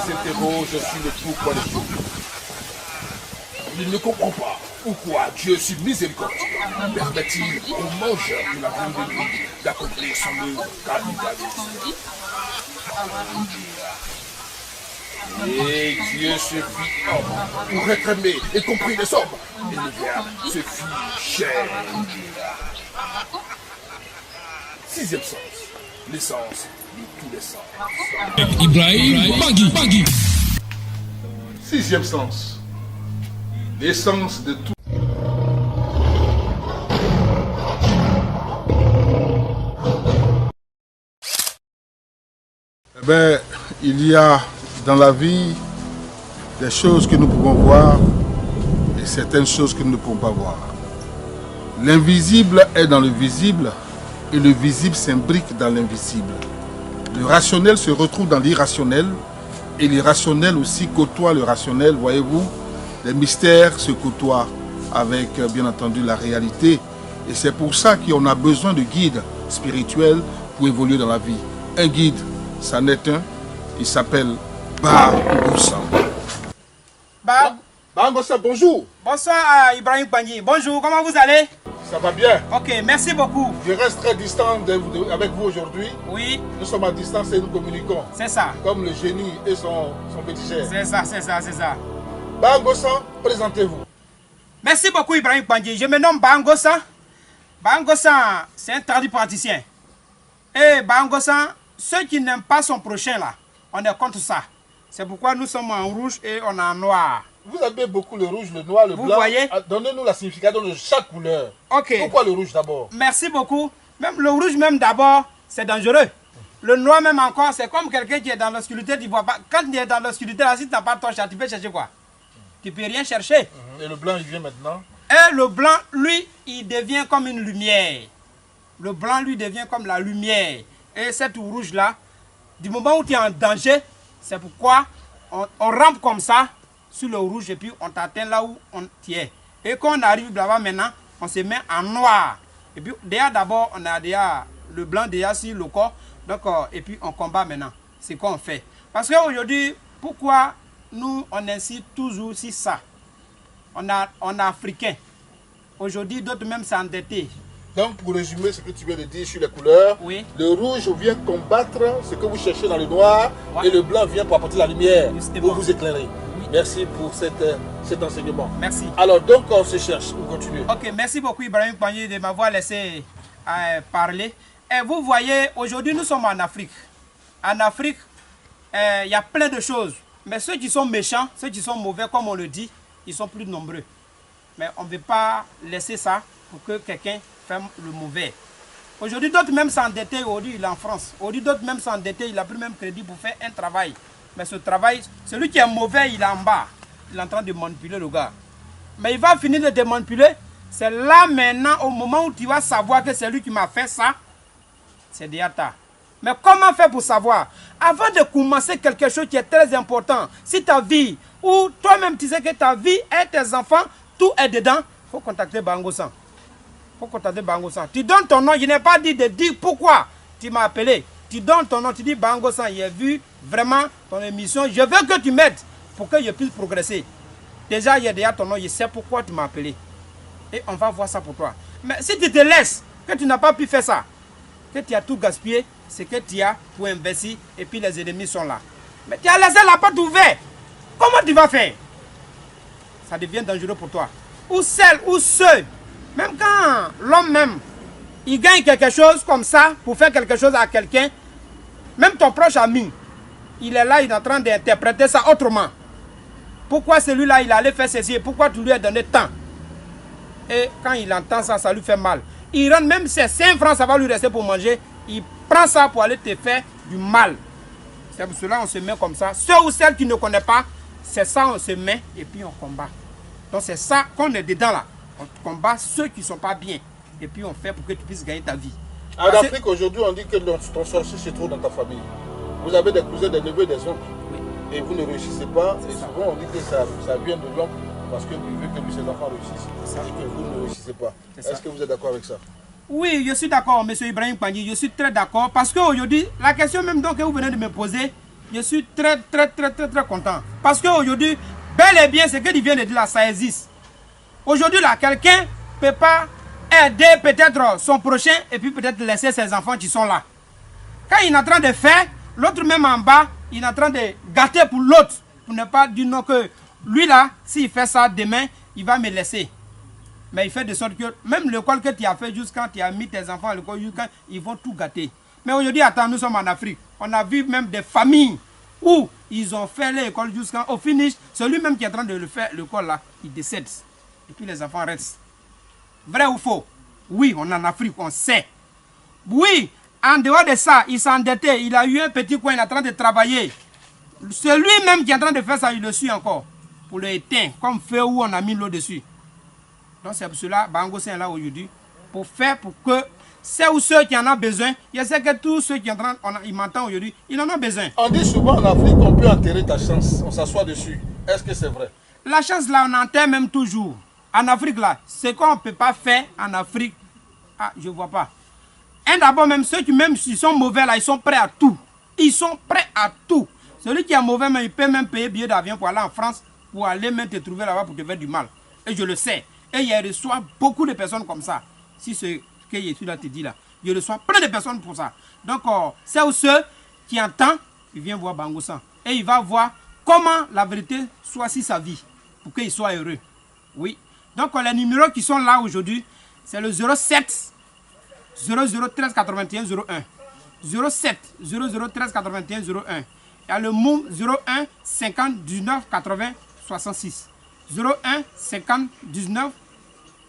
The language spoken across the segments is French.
s'interroge sur le pourquoi des choses. Il ne comprend pas pourquoi Dieu, sur miséricordieux, permet-il aux mangeurs de la viande de nuit d'accomplir son œuvre capitaliste. Et Dieu se fit homme pour être aimé et compris des hommes. Et le Verbe se fit chair. Sixième sens, l'essence de tous les sens. Ibrahim Bangui. Sixième sens, l'essence de tout. Eh bien, il y a dans la vie des choses que nous pouvons voir et certaines choses que nous ne pouvons pas voir. L'invisible est dans le visible et le visible s'imbrique dans l'invisible. Le rationnel se retrouve dans l'irrationnel et l'irrationnel aussi côtoie le rationnel. Voyez-vous, les mystères se côtoient avec bien entendu la réalité et c'est pour ça qu'on a besoin de guides spirituels pour évoluer dans la vie. Un guide, ça n'est un, il s'appelle Bangossa. Bangossa, bonjour. Bonsoir Ibrahim Bangui. Bonjour, comment vous allez? Ça va bien? Ok, merci beaucoup. Je reste très distant avec vous aujourd'hui. Oui. Nous sommes à distance et nous communiquons. C'est ça. Comme le génie et son petit cher. C'est ça, c'est ça, c'est ça. Bangossa, présentez-vous. Merci beaucoup Ibrahim Bangui. Je me nomme Bangossa. Bangossa, c'est un tradipraticien. Et Bangossa, ceux qui n'aiment pas son prochain là, on est contre ça. C'est pourquoi nous sommes en rouge et on est en noir. Vous avez beaucoup le rouge, le noir, le blanc. Vous voyez? Donnez-nous la signification de chaque couleur. Ok. Pourquoi le rouge d'abord? Merci beaucoup. Même le rouge même d'abord, c'est dangereux. Le noir même encore, c'est comme quelqu'un qui est dans l'obscurité, tu vois pas. Quand tu es dans l'obscurité, si tu n'as pas de torche, tu peux chercher quoi? Tu peux rien chercher. Et le blanc, il vient maintenant? Et le blanc, lui, il devient comme une lumière. Le blanc, lui, devient comme la lumière. Et cette rouge-là, du moment où tu es en danger, c'est pourquoi on rampe comme ça sur le rouge et puis on t'atteint là où tu es. Et quand on arrive là-bas maintenant, on se met en noir. Et puis déjà d'abord, on a déjà le blanc déjà sur le corps. Donc, et puis on combat maintenant. C'est quoi on fait. Parce qu'aujourd'hui, pourquoi nous, on insiste toujours sur ça? On est africain. Aujourd'hui, d'autres même s'endetter. Donc, pour résumer ce que tu viens de dire sur les couleurs, oui. Le rouge vient combattre ce que vous cherchez dans le noir, ouais. Et le blanc vient pour apporter la lumière, justement, pour vous éclairer. Oui. Merci pour cet enseignement. Merci. Alors, donc, on se cherche, on continue. Ok, merci beaucoup Ibrahim Bangui de m'avoir laissé parler. Et vous voyez, aujourd'hui, nous sommes en Afrique. En Afrique, il y a plein de choses. Mais ceux qui sont méchants, ceux qui sont mauvais, comme on le dit, ils sont plus nombreux. Mais on ne veut pas laisser ça pour que quelqu'un fasse le mauvais. Aujourd'hui, d'autres même s'endetter, aujourd'hui il est en France. Aujourd'hui, d'autres même s'endetter, il n'a plus même crédit pour faire un travail. Mais ce travail, celui qui est mauvais, il est en bas. Il est en train de manipuler le gars. Mais il va finir de te manipuler. C'est là maintenant, au moment où tu vas savoir que c'est lui qui m'a fait ça, c'est déjà tard. Mais comment faire pour savoir? Avant de commencer quelque chose qui est très important, si ta vie, ou toi-même tu sais que ta vie et tes enfants, tout est dedans, il faut contacter Bangossa. Faut contacter Bangossa. Tu donnes ton nom, je n'ai pas dit de dire pourquoi tu m'as appelé. Tu donnes ton nom, tu dis Bangossa, j'ai vu vraiment ton émission, je veux que tu m'aides pour que je puisse progresser. Déjà, il y a déjà ton nom, je sais pourquoi tu m'as appelé. Et on va voir ça pour toi. Mais si tu te laisses, que tu n'as pas pu faire ça, que tu as tout gaspillé, c'est que tu as pour investir et puis les ennemis sont là. Mais tu as laissé la porte ouverte. Comment tu vas faire? Ça devient dangereux pour toi. Ou seul, ou seul. Même quand l'homme même, il gagne quelque chose comme ça, pour faire quelque chose à quelqu'un, même ton proche ami, il est là, il est en train d'interpréter ça autrement. Pourquoi celui-là, il allait faire ceci? Pourquoi tu lui as donné tant? Et quand il entend ça, ça lui fait mal. Il rentre, même ses 5 francs, ça va lui rester pour manger. Il prend ça pour aller te faire du mal. C'est pour cela qu'on se met comme ça. Ceux ou celles qui ne connaissent pas, c'est ça, on se met et puis on combat. Donc c'est ça qu'on est dedans là. On combat ceux qui ne sont pas bien. Et puis on fait pour que tu puisses gagner ta vie. En Afrique, aujourd'hui, on dit que ton sorcier se trouve dans ta famille. Vous avez des cousins, des neveux, des oncles. Oui. Et vous ne réussissez pas. Et souvent, on dit que ça vient de l'oncle Parce que vous voulez que ces enfants réussissent et que vous ne réussissez pas. Est-ce que vous êtes d'accord avec ça? Oui, je suis d'accord, M. Ibrahim Pangui, je suis très d'accord. Parce qu'aujourd'hui, la question même donc que vous venez de me poser, je suis très content. Parce qu'aujourd'hui, bel et bien, ce que tu viens de dire là, ça existe. Aujourd'hui, là, quelqu'un ne peut pas aider peut-être son prochain et puis peut-être laisser ses enfants qui sont là. Quand il est en train de faire, l'autre même en bas, il est en train de gâter pour l'autre. Pour ne pas dire non que lui là, s'il fait ça demain, il va me laisser. Mais il fait de sorte que même l'école que tu as fait jusqu'à quand tu as mis tes enfants à l'école, ils vont tout gâter. Mais aujourd'hui, attends, nous sommes en Afrique. On a vu même des familles où ils ont fait l'école jusqu'au finish. Celui même qui est en train de le faire, l'école là, il décède. Et puis les enfants restent. Vrai ou faux? Oui, on est en Afrique, on sait. Oui, en dehors de ça, il s'est endetté. Il a eu un petit coin, il est en train de travailler. C'est lui-même qui est en train de faire ça, il le suit encore. Pour le éteindre, comme feu où on a mis l'eau dessus. Donc c'est pour cela, Bango c'est là aujourd'hui, pour faire pour que c'est ou ceux qui en ont besoin, je sais que tous ceux qui ils m'entendent aujourd'hui, ils en ont besoin. On dit souvent en Afrique qu'on peut enterrer ta chance, on s'assoit dessus. Est-ce que c'est vrai? La chance là, on enterre même toujours. En Afrique là, ce qu'on ne peut pas faire en Afrique, ah, je ne vois pas. Et d'abord même ceux qui même s'ils sont mauvais là, ils sont prêts à tout. Ils sont prêts à tout. Celui qui est mauvais, mais il peut même payer billet d'avion pour aller en France, pour aller même te trouver là-bas pour te faire du mal. Et je le sais. Et il reçoit beaucoup de personnes comme ça. Si ce que je suis là te dit là, je reçois plein de personnes pour ça. Donc, c'est où ceux qui entendent, il vient voir Bango San. Et il va voir comment la vérité soit sur sa vie, pour qu'il soit heureux. Oui. Donc, les numéros qui sont là aujourd'hui, c'est le 07 0013 81 01. 07 0013 81 01. Il y a le MOUM 01 50 19 80 66. 01 50 19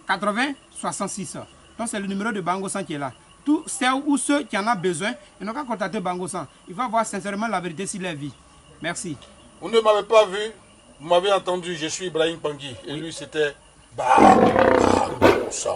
80 66. Donc c'est le numéro de Bango San qui est là. Tous ceux ou ceux qui en ont besoin, ils n'ont qu'à contacter Bango San. Il va voir sincèrement la vérité sur leur vie. Merci. Vous ne m'avez pas vu, vous m'avez entendu, je suis Ibrahim Pangui. Et lui c'était Bango San.